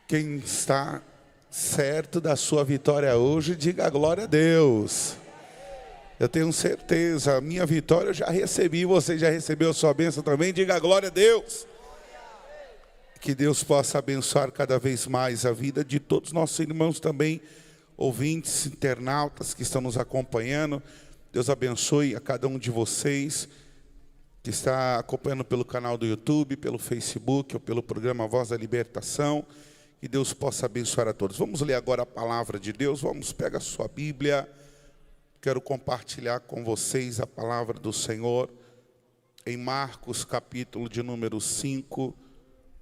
Quem está certo da sua vitória hoje, diga glória a Deus. Eu tenho certeza, a minha vitória eu já recebi, você já recebeu a sua bênção também, diga glória a Deus. Que Deus possa abençoar cada vez mais a vida de todos os nossos irmãos também, ouvintes, internautas que estão nos acompanhando. Deus abençoe a cada um de vocês que está acompanhando pelo canal do YouTube, pelo Facebook ou pelo programa Voz da Libertação. Que Deus possa abençoar a todos. Vamos ler agora a palavra de Deus. Vamos, pega a sua Bíblia. Quero compartilhar com vocês a palavra do Senhor em Marcos, capítulo de número 5.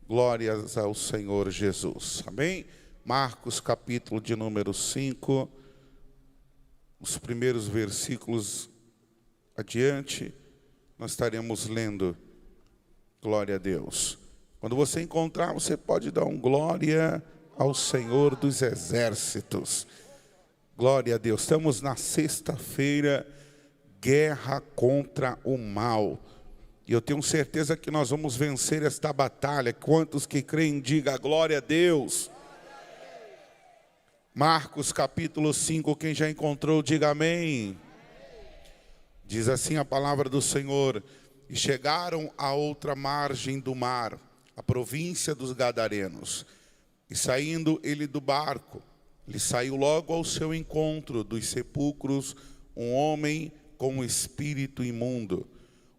Glórias ao Senhor Jesus. Amém? Marcos, capítulo de número 5. Os primeiros versículos adiante, nós estaremos lendo. Glória a Deus. Quando você encontrar, você pode dar um glória ao Senhor dos Exércitos. Glória a Deus. Estamos na sexta-feira, guerra contra o mal. E eu tenho certeza que nós vamos vencer esta batalha. Quantos que creem, diga glória a Deus. Marcos capítulo 5, quem já encontrou, diga amém. Diz assim a palavra do Senhor: e chegaram à outra margem do mar, a província dos Gadarenos. E saindo ele do barco, lhe saiu logo ao seu encontro dos sepulcros um homem com um espírito imundo,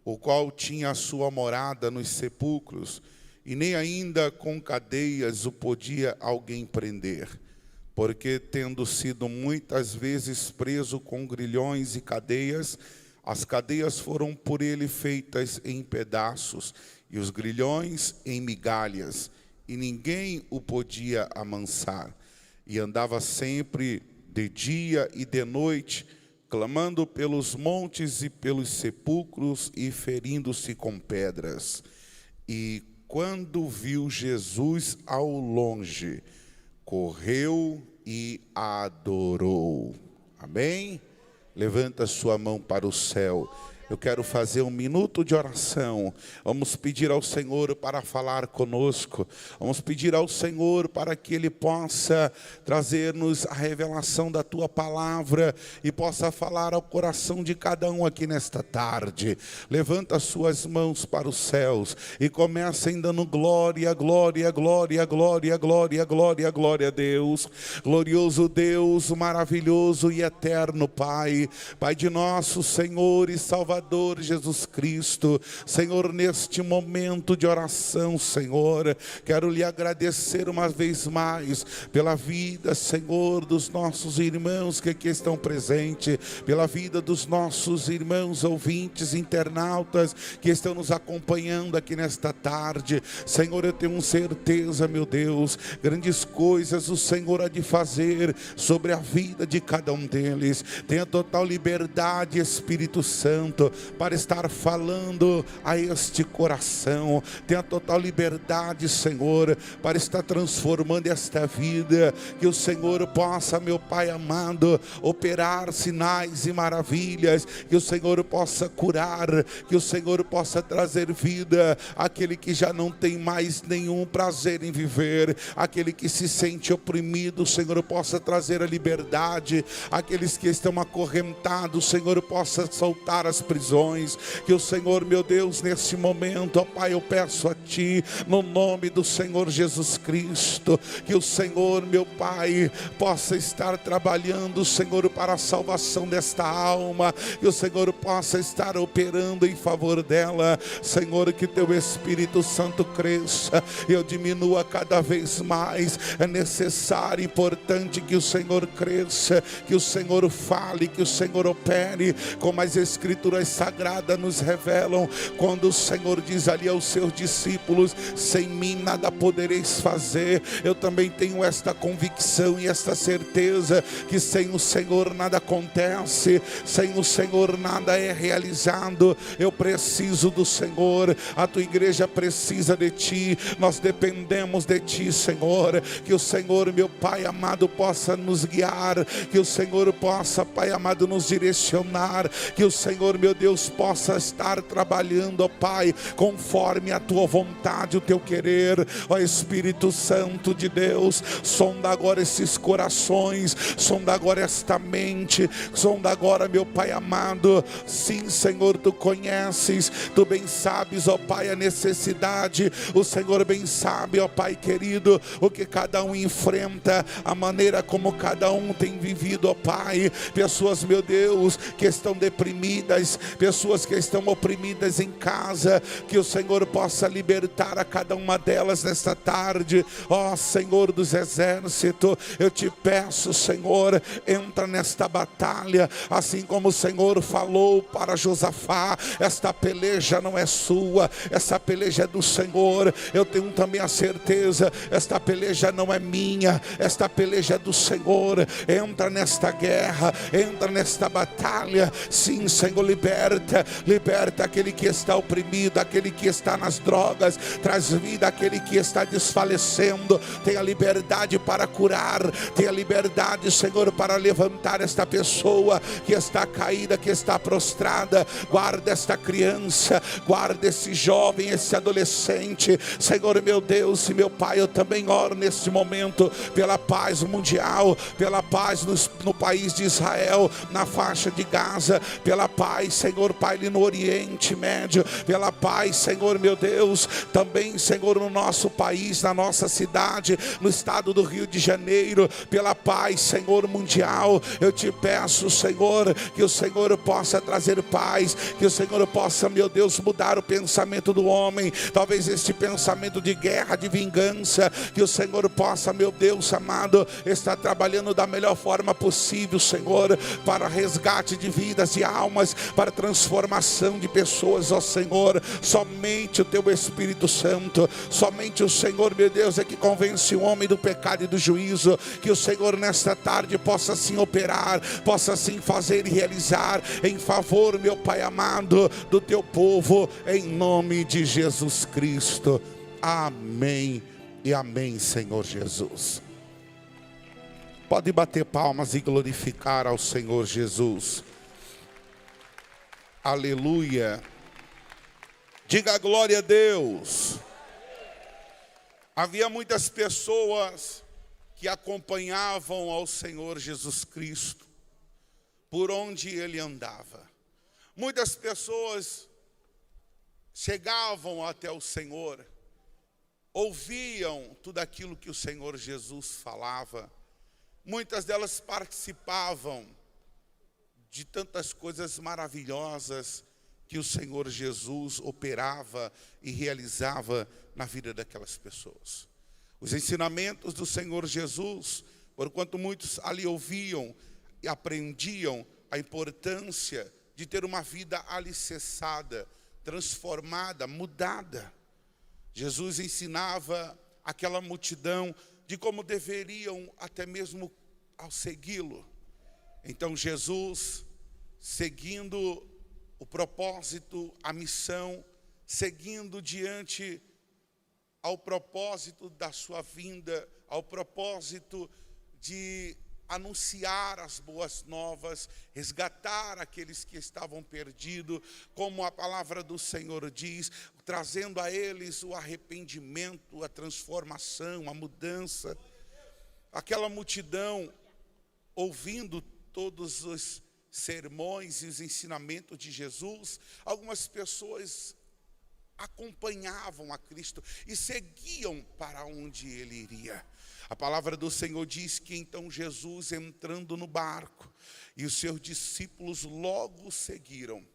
o qual tinha a sua morada nos sepulcros, e nem ainda com cadeias o podia alguém prender, porque tendo sido muitas vezes preso com grilhões e cadeias, as cadeias foram por ele feitas em pedaços, e os grilhões em migalhas, e ninguém o podia amansar. E andava sempre de dia e de noite, clamando pelos montes e pelos sepulcros, e ferindo-se com pedras. E quando viu Jesus ao longe, correu e adorou. Amém? Levanta sua mão para o céu. Eu quero fazer um minuto de oração. Vamos pedir ao Senhor para falar conosco. Vamos pedir ao Senhor para que Ele possa trazer-nos a revelação da Tua palavra e possa falar ao coração de cada um aqui nesta tarde. Levanta suas mãos para os céus e começa ainda no glória, glória, glória, glória, glória, glória, glória a Deus. Glorioso Deus, maravilhoso e eterno Pai, Pai de nosso Senhor e Salvador Jesus Cristo. Senhor, neste momento de oração, Senhor, quero lhe agradecer uma vez mais pela vida, Senhor, dos nossos irmãos que aqui estão presentes, pela vida dos nossos irmãos ouvintes, internautas que estão nos acompanhando aqui nesta tarde. Senhor, eu tenho certeza, meu Deus, grandes coisas o Senhor há de fazer sobre a vida de cada um deles. Tenha total liberdade, Espírito Santo, para estar falando a este coração. Tenha total liberdade, Senhor, para estar transformando esta vida. Que o Senhor possa, meu Pai amado, operar sinais e maravilhas. Que o Senhor possa curar. Que o Senhor possa trazer vida àquele que já não tem mais nenhum prazer em viver. Aquele que se sente oprimido, o Senhor possa trazer a liberdade. Aqueles que estão acorrentados, o Senhor possa soltar as prisões. Que o Senhor, meu Deus, nesse momento, ó Pai, eu peço a Ti, no nome do Senhor Jesus Cristo, que o Senhor, meu Pai, possa estar trabalhando, Senhor, para a salvação desta alma. Que o Senhor possa estar operando em favor dela. Senhor, que Teu Espírito Santo cresça e eu diminua cada vez mais. É necessário e importante que o Senhor cresça, que o Senhor fale, que o Senhor opere, como as Escrituras Sagradas nos revelam, quando o Senhor diz ali aos seus discípulos: sem mim nada podereis fazer. Eu também tenho esta convicção e esta certeza que sem o Senhor nada acontece, sem o Senhor nada é realizado. Eu preciso do Senhor, a tua igreja precisa de Ti, nós dependemos de Ti, Senhor. Que o Senhor, meu Pai amado, possa nos guiar, que o Senhor possa, Pai amado, nos direcionar, que o Senhor, meu meu Deus, possa estar trabalhando, ó Pai, conforme a tua vontade, o teu querer. Ó Espírito Santo de Deus, sonda agora esses corações, sonda agora esta mente, sonda agora, meu Pai amado. Sim, Senhor, tu conheces, tu bem sabes, ó Pai, a necessidade. O Senhor bem sabe, ó Pai querido, o que cada um enfrenta, a maneira como cada um tem vivido, ó Pai. Pessoas, meu Deus, que estão deprimidas, pessoas que estão oprimidas em casa, que o Senhor possa libertar a cada uma delas nesta tarde. Ó Senhor dos exércitos, eu te peço, Senhor, entra nesta batalha, assim como o Senhor falou para Josafá: esta peleja não é sua, essa peleja é do Senhor. Eu tenho também a certeza, esta peleja não é minha, esta peleja é do Senhor. Entra nesta guerra, entra nesta batalha. Sim, Senhor, liberta aquele que está oprimido, aquele que está nas drogas, traz vida àquele que está desfalecendo. Tenha liberdade para curar, tenha liberdade, Senhor, para levantar esta pessoa que está caída, que está prostrada. Guarda esta criança, guarda esse jovem, esse adolescente, Senhor, meu Deus e meu Pai. Eu também oro neste momento pela paz mundial, pela paz no país de Israel, na faixa de Gaza, pela paz, Senhor, Pai, ali no Oriente Médio, pela paz, Senhor, meu Deus, também, Senhor, no nosso país, na nossa cidade, no estado do Rio de Janeiro, pela paz, Senhor, mundial. Eu te peço, Senhor, que o Senhor possa trazer paz, que o Senhor possa, meu Deus, mudar o pensamento do homem, talvez este pensamento de guerra, de vingança, que o Senhor possa, meu Deus amado, estar trabalhando da melhor forma possível, Senhor, para resgate de vidas e almas, para transformação de pessoas, ó Senhor. Somente o teu Espírito Santo, somente o Senhor, meu Deus, é que convence o homem do pecado e do juízo. Que o Senhor nesta tarde possa assim operar, possa assim fazer e realizar em favor, meu Pai amado, do teu povo, em nome de Jesus Cristo. Amém e amém, Senhor Jesus. Pode bater palmas e glorificar ao Senhor Jesus. Aleluia. Diga glória a Deus. Havia muitas pessoas que acompanhavam ao Senhor Jesus Cristo por onde ele andava. Muitas pessoas chegavam até o Senhor, ouviam tudo aquilo que o Senhor Jesus falava. Muitas delas participavam de tantas coisas maravilhosas que o Senhor Jesus operava e realizava na vida daquelas pessoas. Os ensinamentos do Senhor Jesus, porquanto muitos ali ouviam e aprendiam a importância de ter uma vida alicerçada, transformada, mudada. Jesus ensinava aquela multidão de como deveriam até mesmo ao segui-lo. Então Jesus, seguindo o propósito, a missão, seguindo diante ao propósito da sua vinda, ao propósito de anunciar as boas novas, resgatar aqueles que estavam perdidos, como a palavra do Senhor diz, trazendo a eles o arrependimento, a transformação, a mudança. Aquela multidão, ouvindo todos os sermões e os ensinamentos de Jesus, algumas pessoas acompanhavam a Cristo e seguiam para onde ele iria. A palavra do Senhor diz que então Jesus, entrando no barco, e os seus discípulos logo o seguiram.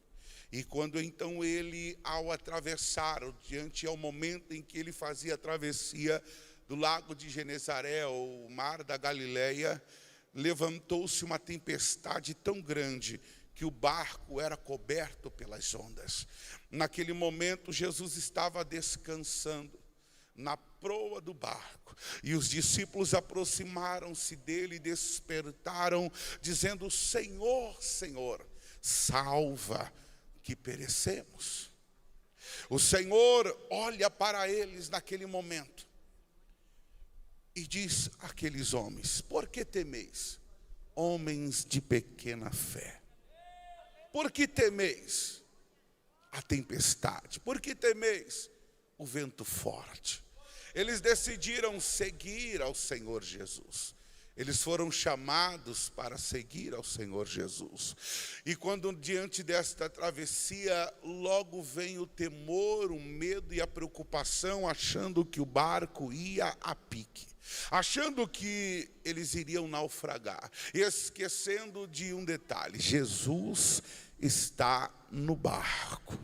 E quando então ele, ao atravessar, diante ao momento em que ele fazia a travessia do lago de Genezaré, ou mar da Galileia, levantou-se uma tempestade tão grande que o barco era coberto pelas ondas. Naquele momento Jesus estava descansando na proa do barco, e os discípulos aproximaram-se dele e despertaram, dizendo: Senhor, Senhor, salva, que perecemos. O Senhor olha para eles naquele momento e diz àqueles homens: por que temeis, homens de pequena fé? por que temeis a tempestade? Por que temeis o vento forte? Eles decidiram seguir ao Senhor Jesus. Eles foram chamados para seguir ao Senhor Jesus. E quando diante desta travessia, logo vem o temor, o medo e a preocupação, achando que o barco ia a pique, achando que eles iriam naufragar, esquecendo de um detalhe: Jesus está no barco.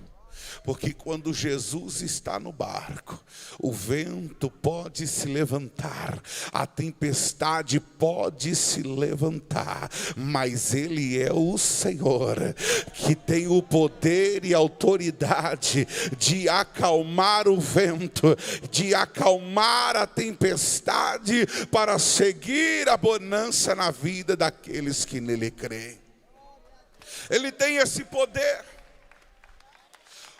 Porque quando Jesus está no barco, o vento pode se levantar, a tempestade pode se levantar, mas Ele é o Senhor, que tem o poder e autoridade de acalmar o vento, de acalmar a tempestade, para seguir a bonança na vida daqueles que nele creem. Ele tem esse poder.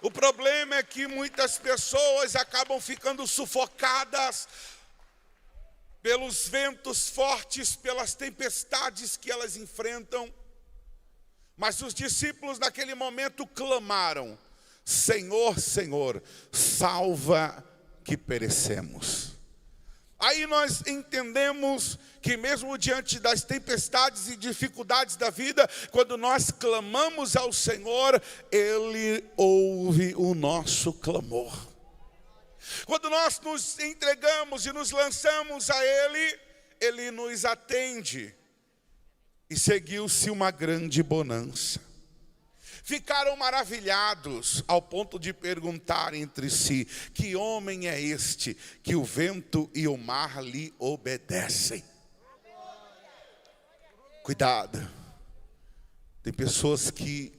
O problema é que muitas pessoas acabam ficando sufocadas pelos ventos fortes, pelas tempestades que elas enfrentam. Mas os discípulos naquele momento clamaram: Senhor, Senhor, salva que perecemos. Aí nós entendemos que mesmo diante das tempestades e dificuldades da vida, quando nós clamamos ao Senhor, Ele ouve o nosso clamor. Quando nós nos entregamos e nos lançamos a Ele, Ele nos atende. E seguiu-se uma grande bonança. Ficaram maravilhados ao ponto de perguntar entre si: que homem é este que o vento e o mar lhe obedecem? Cuidado, tem pessoas que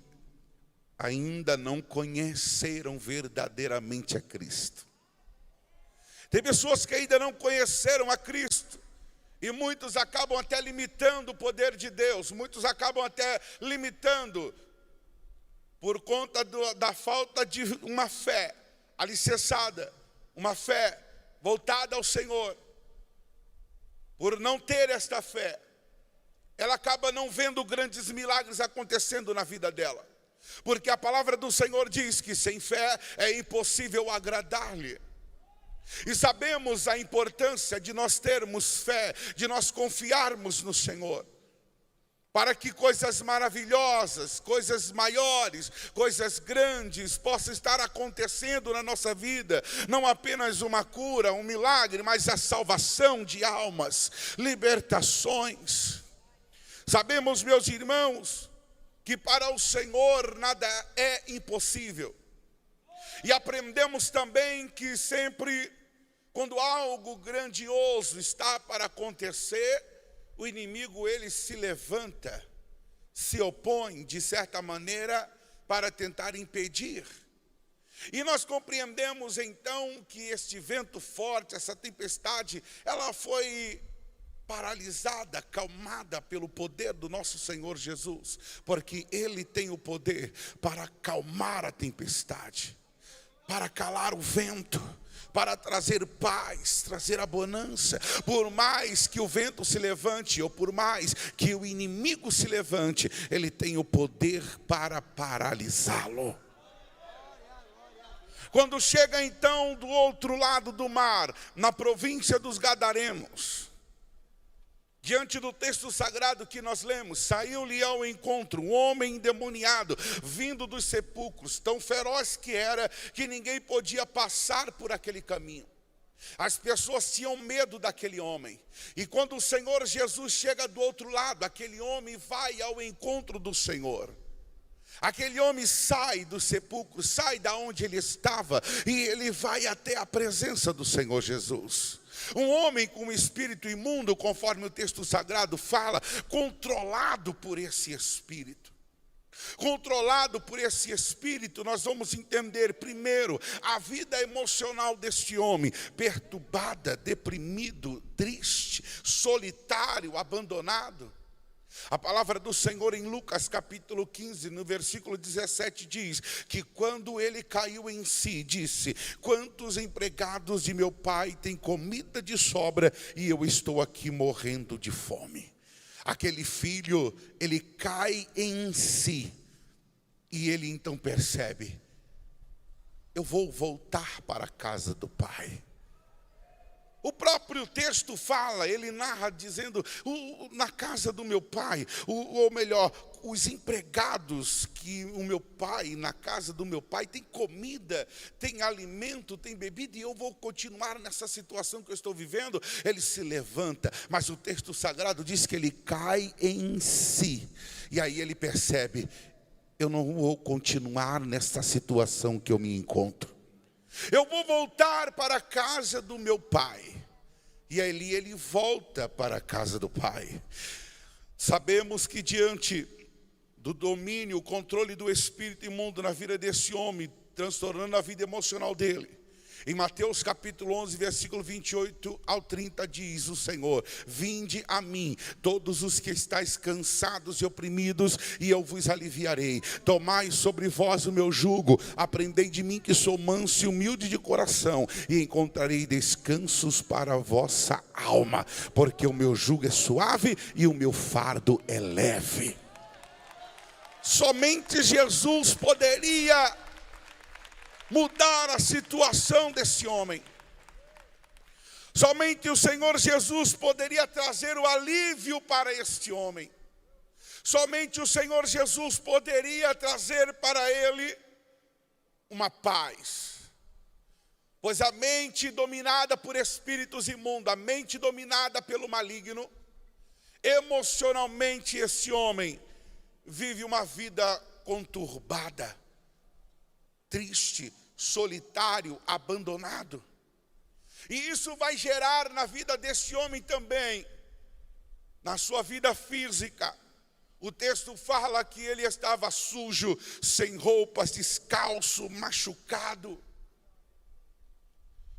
ainda não conheceram verdadeiramente a Cristo. Tem pessoas que ainda não conheceram a Cristo. E muitos acabam até limitando o poder de Deus. Muitos acabam até limitando por conta da falta de uma fé alicerçada, uma fé voltada ao Senhor. Por não ter esta fé, ela acaba não vendo grandes milagres acontecendo na vida dela. Porque a palavra do Senhor diz que sem fé é impossível agradar-lhe. E sabemos a importância de nós termos fé, de nós confiarmos no Senhor, para que coisas maravilhosas, coisas maiores, coisas grandes possam estar acontecendo na nossa vida. Não apenas uma cura, um milagre, mas a salvação de almas, libertações. Sabemos, meus irmãos, que para o Senhor nada é impossível. E aprendemos também que sempre, quando algo grandioso está para acontecer, o inimigo, ele se levanta, se opõe de certa maneira para tentar impedir. E nós compreendemos então que este vento forte, essa tempestade, ela foi paralisada, acalmada pelo poder do nosso Senhor Jesus, porque Ele tem o poder para acalmar a tempestade, para calar o vento, para trazer paz, trazer a bonança. Por mais que o vento se levante, ou por mais que o inimigo se levante, ele tem o poder para paralisá-lo. Quando chega então do outro lado do mar, na província dos Gadarenos, diante do texto sagrado que nós lemos, saiu-lhe ao encontro um homem endemoniado, vindo dos sepulcros, tão feroz que era, que ninguém podia passar por aquele caminho. As pessoas tinham medo daquele homem. E quando o Senhor Jesus chega do outro lado, aquele homem vai ao encontro do Senhor. Aquele homem sai do sepulcro, sai da onde ele estava, e ele vai até a presença do Senhor Jesus. Um homem com um espírito imundo, conforme o texto sagrado fala, controlado por esse espírito. Controlado por esse espírito, nós vamos entender primeiro a vida emocional deste homem, perturbada, deprimido, triste, solitário, abandonado. A palavra do Senhor em Lucas capítulo 15, no versículo 17 diz que quando ele caiu em si, disse: quantos empregados de meu pai têm comida de sobra e eu estou aqui morrendo de fome. Aquele filho, ele cai em si. E ele então percebe: eu vou voltar para a casa do pai. O próprio texto fala, ele narra dizendo, na casa do meu pai, ou melhor, os empregados que o meu pai, na casa do meu pai, tem comida, tem alimento, tem bebida, e eu vou continuar nessa situação que eu estou vivendo. Ele se levanta, mas o texto sagrado diz que ele cai em si, e aí ele percebe: eu não vou continuar nessa situação que eu me encontro. Eu vou voltar para a casa do meu pai. E ali ele volta para a casa do pai. Sabemos que diante do domínio, o controle do espírito imundo na vida desse homem, transtornando a vida emocional dele, em Mateus capítulo 11, versículo 28 ao 30, diz o Senhor: vinde a mim, todos os que estáis cansados e oprimidos, e eu vos aliviarei. Tomai sobre vós o meu jugo, aprendei de mim, que sou manso e humilde de coração, e encontrarei descansos para a vossa alma, porque o meu jugo é suave e o meu fardo é leve. Somente Jesus poderia mudar a situação desse homem. Somente o Senhor Jesus poderia trazer o alívio para este homem. Somente o Senhor Jesus poderia trazer para ele uma paz. Pois a mente dominada por espíritos imundos, a mente dominada pelo maligno, emocionalmente esse homem vive uma vida conturbada, triste, solitário, abandonado. E isso vai gerar na vida desse homem também, na sua vida física. O texto fala que ele estava sujo, sem roupas, descalço, machucado.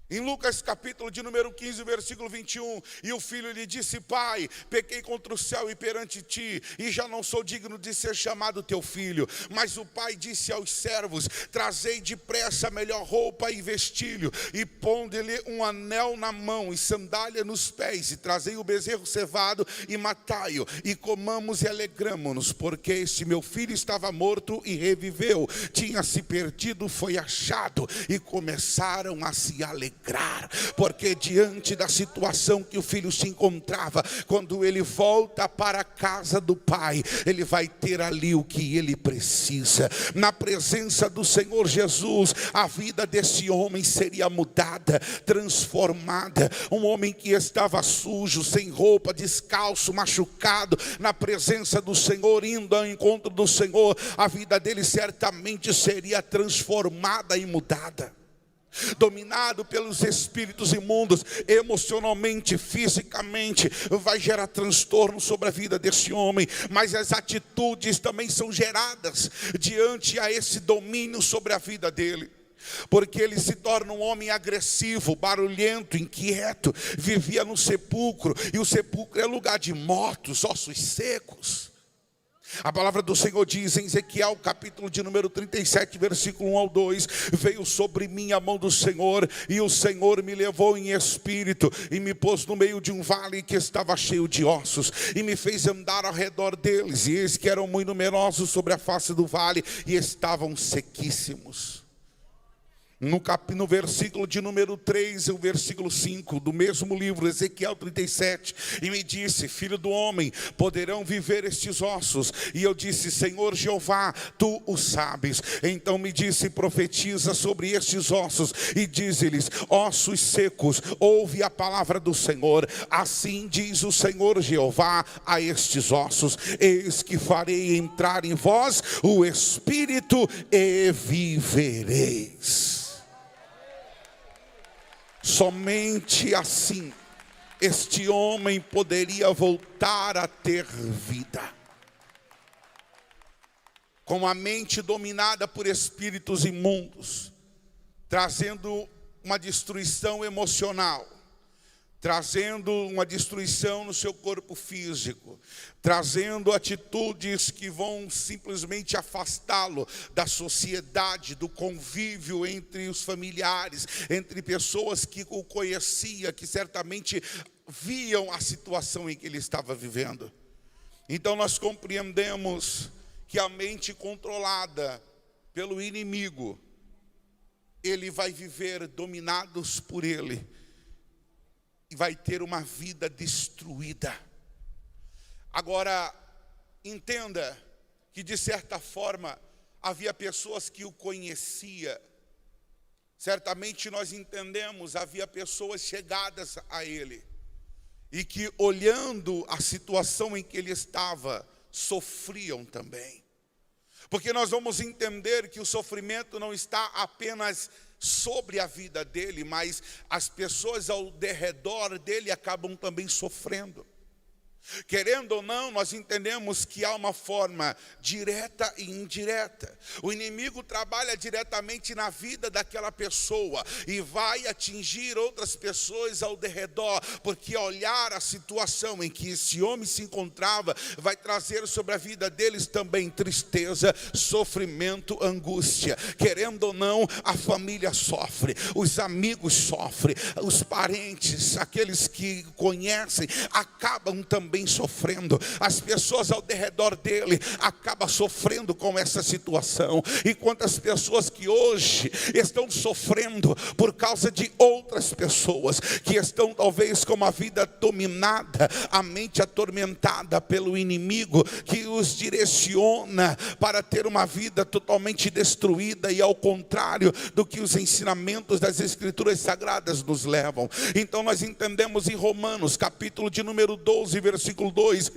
Em Lucas capítulo de número 15, versículo 21, e o filho lhe disse: pai, pequei contra o céu e perante ti, e já não sou digno de ser chamado teu filho. Mas o pai disse aos servos: trazei depressa a melhor roupa e vestilho, e ponde-lhe um anel na mão e sandália nos pés, e trazei o bezerro cevado e matai-o, e comamos e alegramo-nos, porque este meu filho estava morto e reviveu, tinha se perdido, foi achado. E começaram a se alegrar, porque diante da situação que o filho se encontrava, quando ele volta para a casa do pai, ele vai ter ali o que ele precisa. Na presença do Senhor Jesus, a vida desse homem seria mudada, transformada. Um homem que estava sujo, sem roupa, descalço, machucado, na presença do Senhor, indo ao encontro do Senhor, a vida dele certamente seria transformada e mudada. Dominado pelos espíritos imundos, emocionalmente, fisicamente, vai gerar transtorno sobre a vida desse homem. Mas as atitudes também são geradas diante a esse domínio sobre a vida dele, porque ele se torna um homem agressivo, barulhento, inquieto. Vivia no sepulcro, e o sepulcro é lugar de mortos, ossos secos. A palavra do Senhor diz em Ezequiel capítulo de número 37, versículo 1 ao 2: veio sobre mim a mão do Senhor, e o Senhor me levou em espírito, e me pôs no meio de um vale que estava cheio de ossos, e me fez andar ao redor deles, e eis que eram muito numerosos sobre a face do vale, e estavam sequíssimos. No versículo de número 3, o versículo 5 do mesmo livro, Ezequiel 37, e me disse: filho do homem, poderão viver estes ossos? E eu disse: Senhor Jeová, tu o sabes. Então me disse: profetiza sobre estes ossos, e dize-lhes: ossos secos, ouve a palavra do Senhor. Assim diz o Senhor Jeová a estes ossos: eis que farei entrar em vós o espírito, e vivereis. Somente assim este homem poderia voltar a ter vida. Com a mente dominada por espíritos imundos, trazendo uma destruição emocional, trazendo uma destruição no seu corpo físico, trazendo atitudes que vão simplesmente afastá-lo da sociedade, do convívio entre os familiares, entre pessoas que o conheciam, que certamente viam a situação em que ele estava vivendo. Então nós compreendemos que a mente controlada pelo inimigo, ele vai viver dominados por ele e vai ter uma vida destruída. Agora, entenda que de certa forma havia pessoas que o conheciam. Certamente nós entendemos, havia pessoas chegadas a ele e que, olhando a situação em que ele estava, sofriam também. Porque nós vamos entender que o sofrimento não está apenas sobre a vida dele, mas as pessoas ao derredor dele acabam também sofrendo. Querendo ou não, nós entendemos que há uma forma direta e indireta. O inimigo trabalha diretamente na vida daquela pessoa e vai atingir outras pessoas ao derredor, porque olhar a situação em que esse homem se encontrava vai trazer sobre a vida deles também tristeza, sofrimento, angústia. Querendo ou não, a família sofre, os amigos sofrem, os parentes, aqueles que conhecem, acabam também sofrendo. As pessoas ao derredor dele acabam sofrendo com essa situação. E quantas pessoas que hoje estão sofrendo por causa de outras pessoas que estão talvez com uma vida dominada, a mente atormentada pelo inimigo, que os direciona para ter uma vida totalmente destruída e ao contrário do que os ensinamentos das Escrituras Sagradas nos levam. Então nós entendemos em Romanos, capítulo de número 12, versículo 2,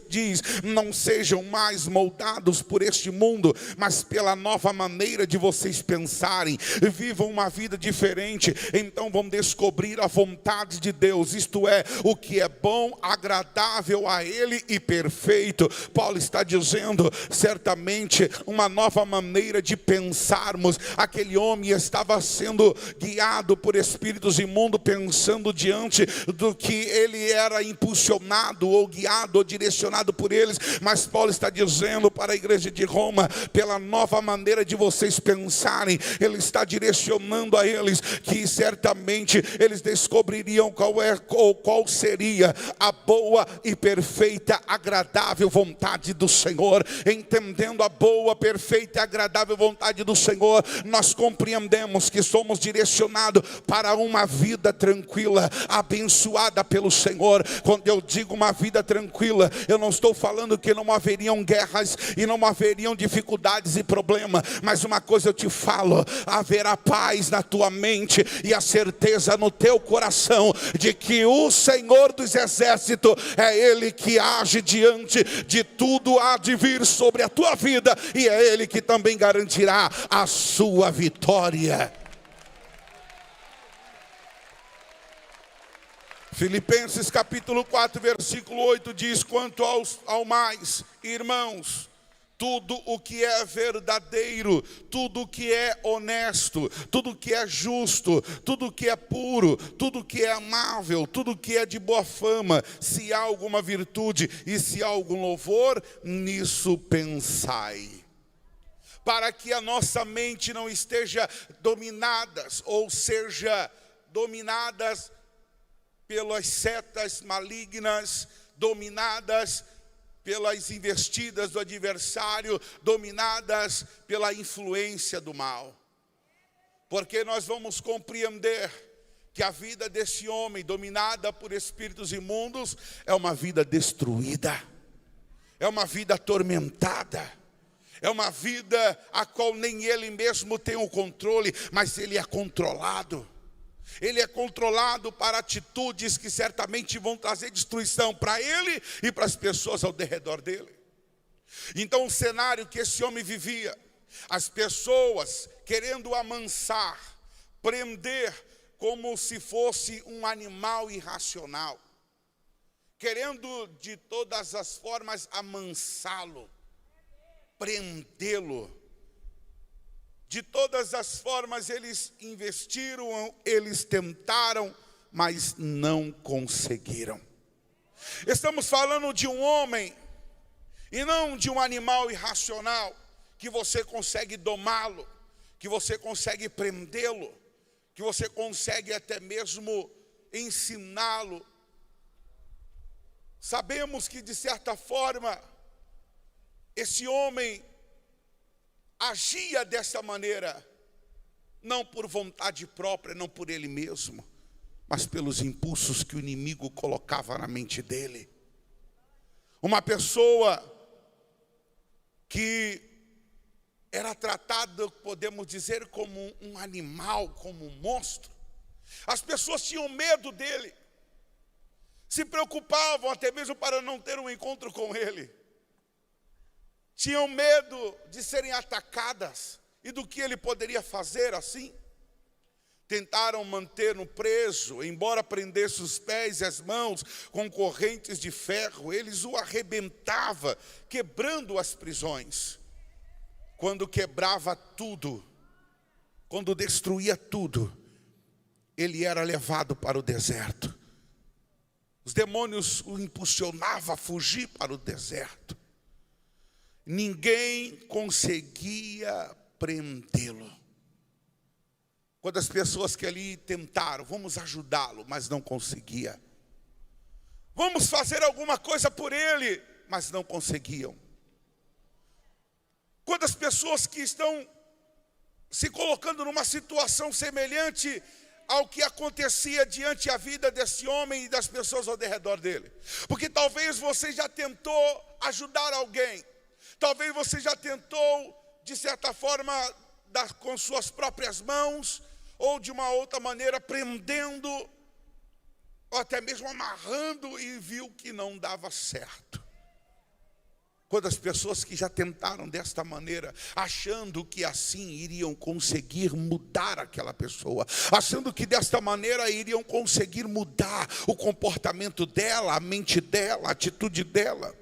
diz: não sejam mais moldados por este mundo, mas pela nova maneira de vocês pensarem, vivam uma vida diferente, então vão descobrir a vontade de Deus, isto é, o que é bom, agradável a Ele e perfeito. Paulo está dizendo, certamente, uma nova maneira de pensarmos. Aquele homem estava sendo guiado por espíritos imundos, pensando diante do que ele era impulsionado ou guiado ou direcionado por eles, mas Paulo está dizendo para a igreja de Roma, pela nova maneira de vocês pensarem, ele está direcionando a eles que certamente eles descobririam qual seria a boa e perfeita, agradável vontade do Senhor. Entendendo a boa, perfeita e agradável vontade do Senhor, nós compreendemos que somos direcionados para uma vida tranquila, abençoada pelo Senhor. Quando eu digo uma vida tranquila, eu não estou falando que não haveriam guerras e não haveriam dificuldades e problemas, mas uma coisa eu te falo: haverá paz na tua mente e a certeza no teu coração de que o Senhor dos exércitos é Ele que age diante de tudo há de vir sobre a tua vida, e é Ele que também garantirá a sua vitória. Filipenses capítulo 4, versículo 8 diz: quanto ao mais, irmãos, tudo o que é verdadeiro, tudo o que é honesto, tudo o que é justo, tudo o que é puro, tudo o que é amável, tudo o que é de boa fama, se há alguma virtude e se há algum louvor, nisso pensai. Para que a nossa mente não esteja dominadas, ou seja, dominadas pelas setas malignas, dominadas pelas investidas do adversário, dominadas pela influência do mal. Porque nós vamos compreender que a vida desse homem, dominada por espíritos imundos, é uma vida destruída, é uma vida atormentada, é uma vida a qual nem ele mesmo tem o controle, mas ele é controlado. Ele é controlado para atitudes que certamente vão trazer destruição para ele e para as pessoas ao derredor dele. Então o cenário que esse homem vivia, as pessoas querendo amansar, prender como se fosse um animal irracional, querendo de todas as formas amansá-lo, prendê-lo. De todas as formas eles investiram, eles tentaram, mas não conseguiram. Estamos falando de um homem e não de um animal irracional, que você consegue domá-lo, que você consegue prendê-lo, que você consegue até mesmo ensiná-lo. Sabemos que de certa forma esse homem agia dessa maneira, não por vontade própria, não por ele mesmo, mas pelos impulsos que o inimigo colocava na mente dele. Uma pessoa que era tratada, podemos dizer, como um animal, como um monstro. As pessoas tinham medo dele, se preocupavam até mesmo para não ter um encontro com ele. Tinham medo de serem atacadas e do que ele poderia fazer assim. Tentaram mantê-lo preso, embora prendesse os pés e as mãos com correntes de ferro, eles o arrebentavam, quebrando as prisões. Quando quebrava tudo, quando destruía tudo, ele era levado para o deserto. Os demônios o impulsionavam a fugir para o deserto. Ninguém conseguia prendê-lo. Quando as pessoas que ali tentaram, vamos ajudá-lo, mas não conseguia. Vamos fazer alguma coisa por ele, mas não conseguiam. Quando as pessoas que estão se colocando numa situação semelhante ao que acontecia diante da vida desse homem e das pessoas ao redor dele. Porque talvez você já tentou ajudar alguém. Talvez você já tentou, de certa forma, dar com suas próprias mãos, ou de uma outra maneira, prendendo, ou até mesmo amarrando, e viu que não dava certo. Quando as pessoas que já tentaram desta maneira, achando que assim iriam conseguir mudar aquela pessoa, achando que desta maneira iriam conseguir mudar o comportamento dela, a mente dela, a atitude dela.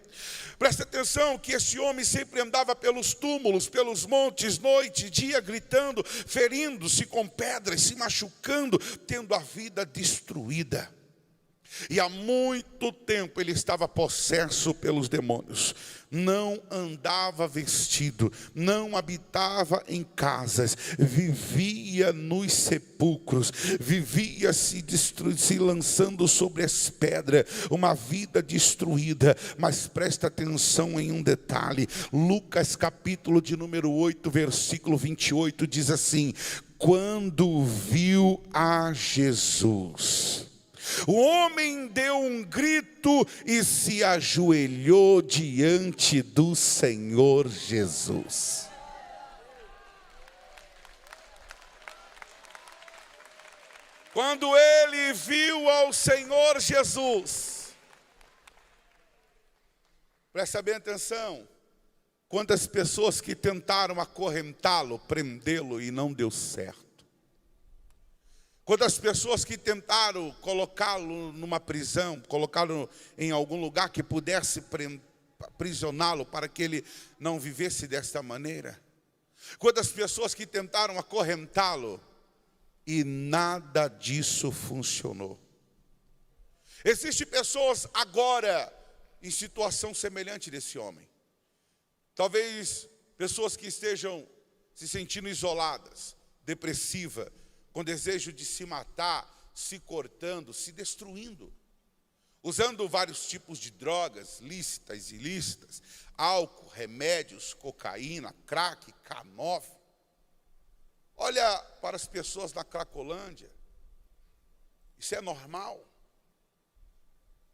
Presta atenção que esse homem sempre andava pelos túmulos, pelos montes, noite e dia, gritando, ferindo-se com pedras, se machucando, tendo a vida destruída. E há muito tempo ele estava possesso pelos demônios. Não andava vestido, não habitava em casas, vivia nos sepulcros, vivia se lançando sobre as pedras, uma vida destruída. Mas presta atenção em um detalhe. Lucas capítulo de número 8, versículo 28 diz assim: quando viu a Jesus, o homem deu um grito e se ajoelhou diante do Senhor Jesus. Quando ele viu ao Senhor Jesus, presta bem atenção, quantas pessoas que tentaram acorrentá-lo, prendê-lo e não deu certo. Quantas pessoas que tentaram colocá-lo numa prisão, colocá-lo em algum lugar que pudesse aprisioná-lo para que ele não vivesse desta maneira. Quantas pessoas que tentaram acorrentá-lo e nada disso funcionou. Existem pessoas agora em situação semelhante desse homem. Talvez pessoas que estejam se sentindo isoladas, depressivas, com desejo de se matar, se cortando, se destruindo, usando vários tipos de drogas, lícitas e ilícitas, álcool, remédios, cocaína, crack, K9. Olha para as pessoas da Cracolândia, isso é normal.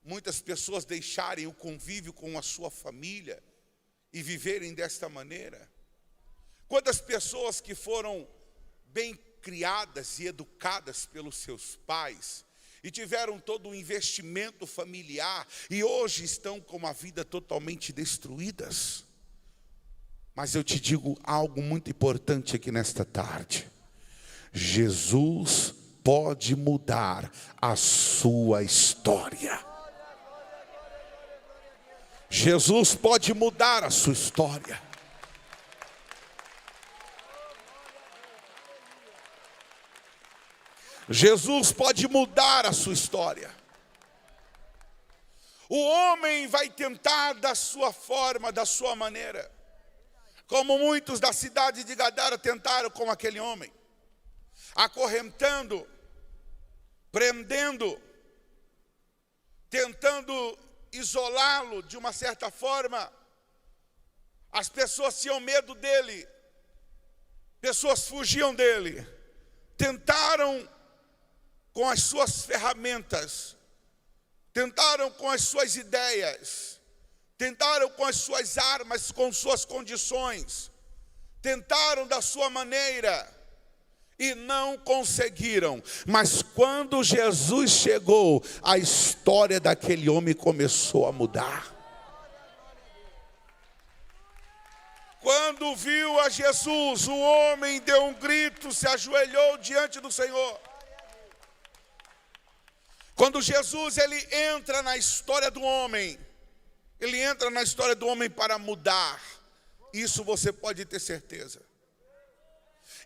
Muitas pessoas deixarem o convívio com a sua família e viverem desta maneira. Quantas pessoas que foram bem criadas e educadas pelos seus pais e tiveram todo um investimento familiar e hoje estão com a vida totalmente destruídas. Mas eu te digo algo muito importante aqui nesta tarde: Jesus pode mudar a sua história. Jesus pode mudar a sua história. Jesus pode mudar a sua história. O homem vai tentar da sua forma, da sua maneira, como muitos da cidade de Gadara tentaram com aquele homem, acorrentando, prendendo, tentando isolá-lo de uma certa forma. As pessoas tinham medo dele, Pessoas fugiam dele, tentaram com as suas ferramentas, tentaram com as suas ideias, tentaram com as suas armas, com suas condições, tentaram da sua maneira e não conseguiram. Mas quando Jesus chegou, a história daquele homem começou a mudar. Quando viu a Jesus, o homem deu um grito, se ajoelhou diante do Senhor. Quando Jesus ele entra na história do homem, ele entra na história do homem para mudar. Isso você pode ter certeza.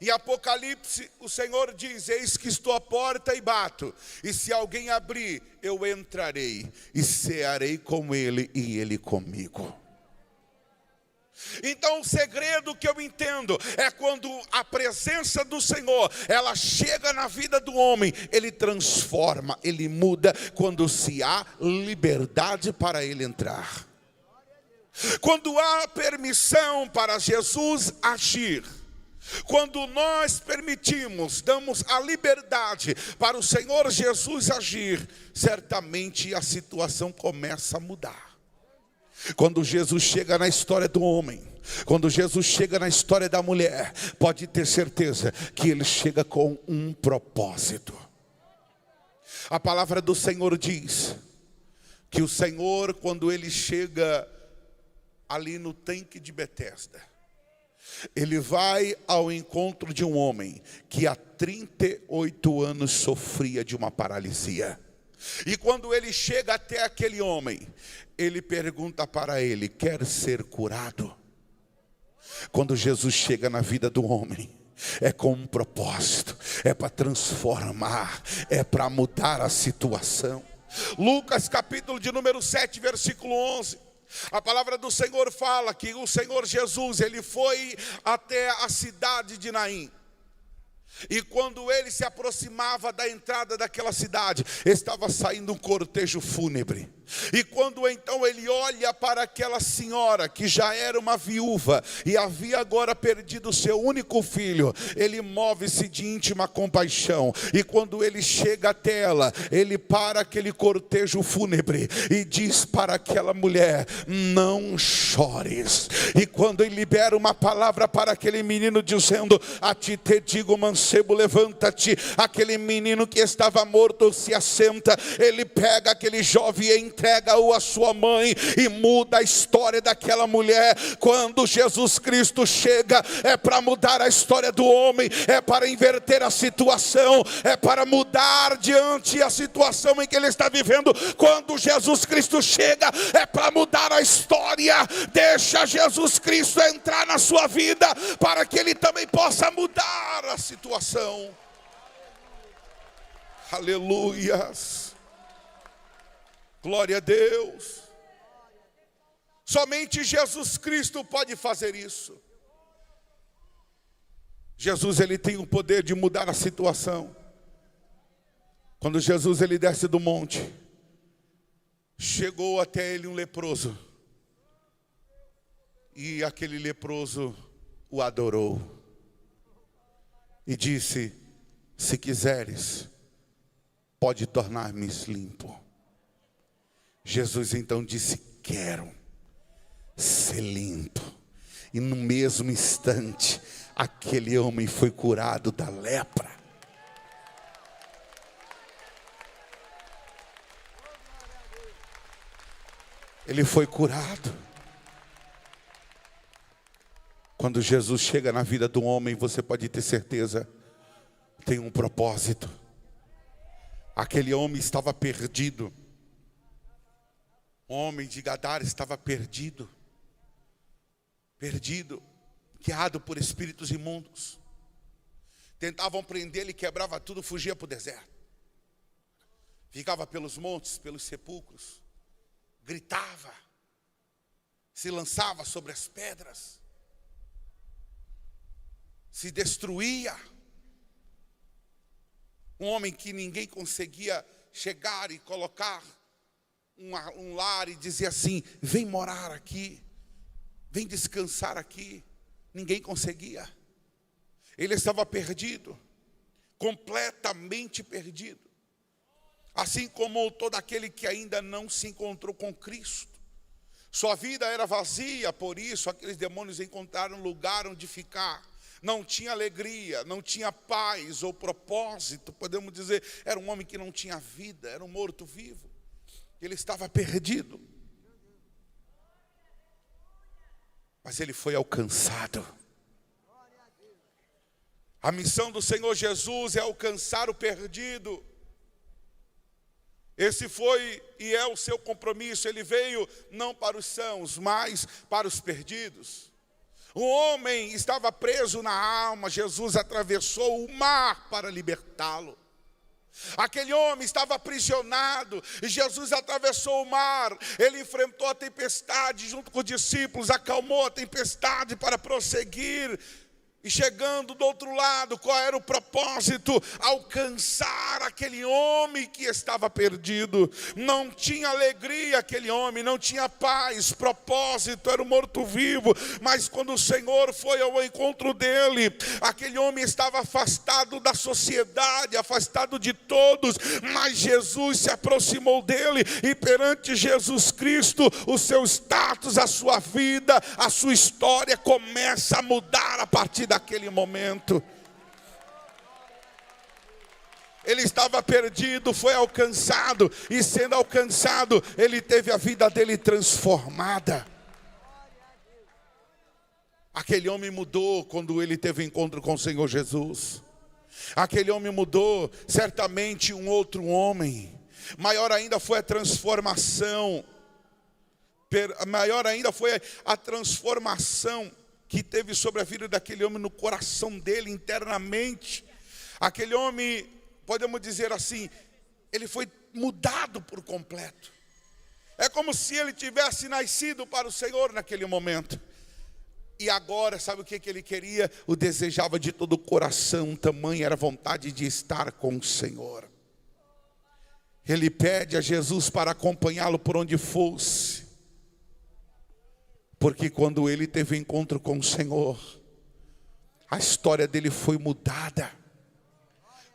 Em Apocalipse, o Senhor diz: eis que estou à porta e bato, e se alguém abrir, eu entrarei, e cearei com ele, e ele comigo. Então o segredo que eu entendo é quando a presença do Senhor, ela chega na vida do homem, ele transforma, ele muda, quando se há liberdade para ele entrar. Quando há permissão para Jesus agir, quando nós permitimos, damos a liberdade para o Senhor Jesus agir, certamente a situação começa a mudar. Quando Jesus chega na história do homem, quando Jesus chega na história da mulher, pode ter certeza que ele chega com um propósito. A palavra do Senhor diz que o Senhor, quando ele chega ali no tanque de Betesda, ele vai ao encontro de um homem que há 38 anos sofria de uma paralisia. E quando ele chega até aquele homem, ele pergunta para ele: quer ser curado? Quando Jesus chega na vida do homem, é com um propósito, é para transformar, é para mudar a situação. Lucas capítulo de número 7, versículo 11. A palavra do Senhor fala que o Senhor Jesus, ele foi até a cidade de Naim. E quando ele se aproximava da entrada daquela cidade, estava saindo um cortejo fúnebre. E quando então ele olha para aquela senhora que já era uma viúva e havia agora perdido seu único filho, ele move-se de íntima compaixão. E quando ele chega até ela, ele para aquele cortejo fúnebre e diz para aquela mulher: não chores. E quando ele libera uma palavra para aquele menino dizendo: a ti te digo, mancebo, levanta-te. Aquele menino que estava morto se assenta. Ele pega aquele jovem e entrega-o à sua mãe e muda a história daquela mulher. Quando Jesus Cristo chega, é para mudar a história do homem, é para inverter a situação, é para mudar diante a situação em que ele está vivendo. Quando Jesus Cristo chega, é para mudar a história. Deixa Jesus Cristo entrar na sua vida, para que ele também possa mudar a situação. Aleluias. Glória a Deus. Somente Jesus Cristo pode fazer isso. Jesus, ele tem o poder de mudar a situação. Quando Jesus ele desce do monte, chegou até ele um leproso. E aquele leproso o adorou. E disse: se quiseres, pode tornar-me limpo. Jesus então disse: quero ser limpo. E no mesmo instante, aquele homem foi curado da lepra. Ele foi curado. Quando Jesus chega na vida do homem, você pode ter certeza, tem um propósito. Aquele homem estava perdido. O homem de Gadara estava perdido. Perdido, guiado por espíritos imundos. Tentavam prender ele, quebrava tudo, fugia para o deserto. Ficava pelos montes, pelos sepulcros. Gritava. Se lançava sobre as pedras. Se destruía. Um homem que ninguém conseguia chegar e colocar um lar e dizer assim: vem morar aqui, vem descansar aqui. Ninguém conseguia. Ele estava perdido, completamente perdido. Assim como todo aquele que ainda não se encontrou com Cristo. Sua vida era vazia, por isso aqueles demônios encontraram lugar onde ficar. Não tinha alegria, não tinha paz ou propósito, podemos dizer, era um homem que não tinha vida, era um morto-vivo. Ele estava perdido. Mas ele foi alcançado. A missão do Senhor Jesus é alcançar o perdido. Esse foi e é o seu compromisso. Ele veio não para os sãos, mas para os perdidos. O homem estava preso na alma. Jesus atravessou o mar para libertá-lo. Aquele homem estava aprisionado e Jesus atravessou o mar. Ele enfrentou a tempestade junto com os discípulos, acalmou a tempestade para prosseguir. E chegando do outro lado, qual era o propósito? Alcançar aquele homem que estava perdido. Não tinha alegria aquele homem, não tinha paz, propósito, era um morto-vivo. Mas quando o Senhor foi ao encontro dele, aquele homem estava afastado da sociedade, afastado de todos. Mas Jesus se aproximou dele e perante Jesus Cristo, o seu status, a sua vida, a sua história começa a mudar a partir daquele momento. Ele estava perdido, foi alcançado, e sendo alcançado, ele teve a vida dele transformada. Aquele homem mudou quando ele teve encontro com o Senhor Jesus. Aquele homem mudou, certamente um outro homem. Maior ainda foi a transformação. Maior ainda foi a transformação que teve sobre a vida daquele homem no coração dele, internamente. Aquele homem, podemos dizer assim, ele foi mudado por completo. É como se ele tivesse nascido para o Senhor naquele momento. E agora, sabe o que ele queria? O desejava de todo o coração, tamanha era a vontade de estar com o Senhor. Ele pede a Jesus para acompanhá-lo por onde fosse. Porque quando ele teve encontro com o Senhor, a história dele foi mudada.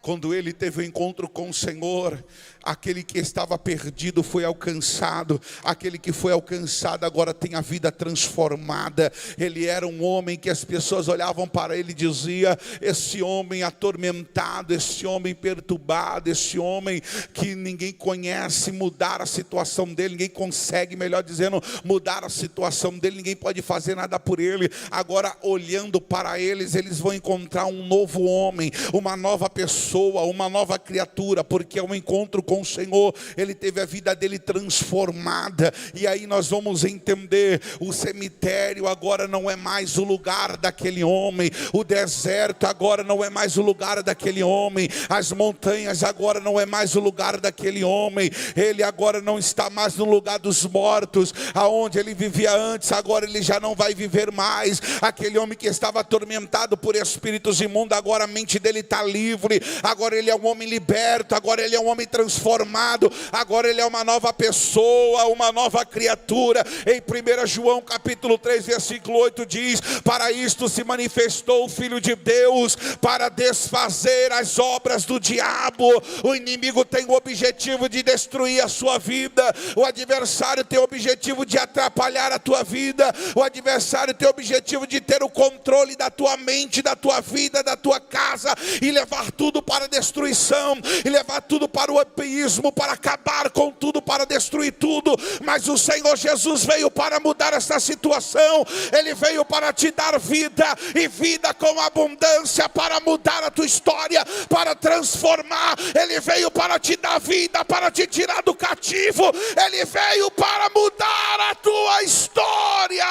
Quando ele teve um encontro com o Senhor, aquele que estava perdido foi alcançado. Aquele que foi alcançado agora tem a vida transformada. Ele era um homem que as pessoas olhavam para ele e diziam: esse homem atormentado, esse homem perturbado, esse homem que ninguém conhece, mudar a situação dele. Ninguém consegue, melhor dizendo, mudar a situação dele. Ninguém pode fazer nada por ele. Agora, olhando para eles, eles vão encontrar um novo homem, uma nova pessoa, uma nova criatura, porque é um encontro com o Senhor. Ele teve a vida dele transformada. E aí nós vamos entender: o cemitério agora não é mais o lugar daquele homem, o deserto agora não é mais o lugar daquele homem, as montanhas agora não é mais o lugar daquele homem. Ele agora não está mais no lugar dos mortos, aonde ele vivia antes. Agora ele já não vai viver mais. Aquele homem que estava atormentado por espíritos imundos, agora a mente dele está livre. Agora ele é um homem liberto, agora ele é um homem transformado, agora ele é uma nova pessoa, uma nova criatura. Em 1 João capítulo 3, versículo 8 diz: para isto se manifestou o Filho de Deus, para desfazer as obras do diabo. O inimigo tem o objetivo de destruir a sua vida, o adversário tem o objetivo de atrapalhar a tua vida, o adversário tem o objetivo de ter o controle da tua mente, da tua vida, da tua casa, e levar tudo para a destruição, e levar tudo para o ateísmo, para acabar com tudo, para destruir tudo. Mas o Senhor Jesus veio para mudar essa situação. Ele veio para te dar vida, e vida com abundância, para mudar a tua história, para transformar. Ele veio para te dar vida, para te tirar do cativo. Ele veio para mudar a tua história.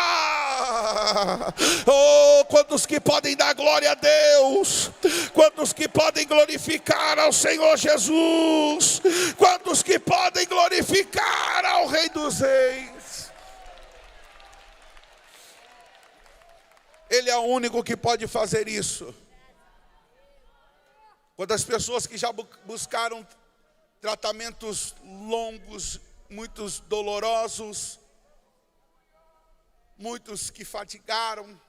Oh, quantos que podem dar glória a Deus? Quantos que podem glorificar ao Senhor Jesus? Quantos que podem glorificar ao Rei dos Reis? Ele é o único que pode fazer isso. Quantas pessoas que já buscaram tratamentos longos, muitos dolorosos, muitos que fatigaram,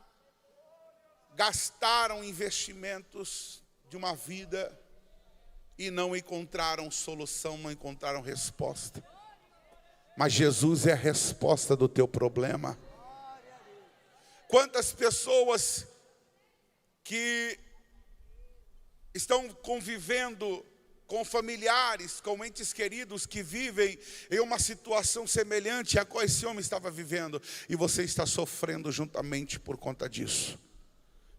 gastaram investimentos de uma vida e não encontraram solução, não encontraram resposta. Mas Jesus é a resposta do teu problema. Quantas pessoas que estão convivendo com familiares, com entes queridos que vivem em uma situação semelhante à qual esse homem estava vivendo, e você está sofrendo juntamente por conta disso.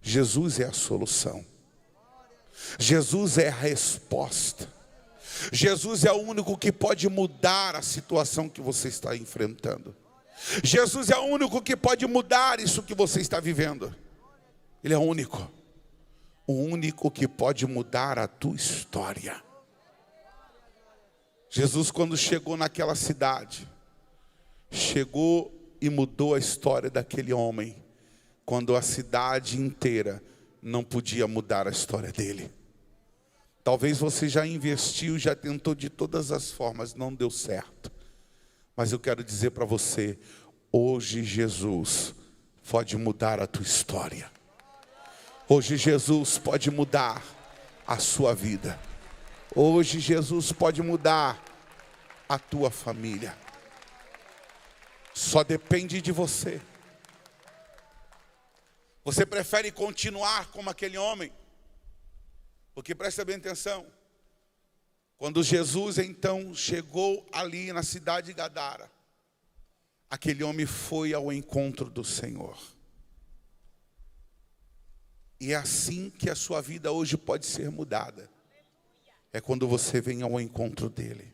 Jesus é a solução. Jesus é a resposta. Jesus é o único que pode mudar a situação que você está enfrentando. Jesus é o único que pode mudar isso que você está vivendo. Ele é o único que pode mudar a tua história. Jesus, quando chegou naquela cidade, chegou e mudou a história daquele homem, quando a cidade inteira não podia mudar a história dele. Talvez você já investiu, já tentou de todas as formas, não deu certo. Mas eu quero dizer para você, hoje Jesus pode mudar a tua história. Hoje Jesus pode mudar a sua vida. Hoje Jesus pode mudar a tua família. Só depende de você. Você prefere continuar como aquele homem? Porque presta bem atenção. Quando Jesus então chegou ali na cidade de Gadara, aquele homem foi ao encontro do Senhor. E é assim que a sua vida hoje pode ser mudada. É quando você vem ao encontro dele.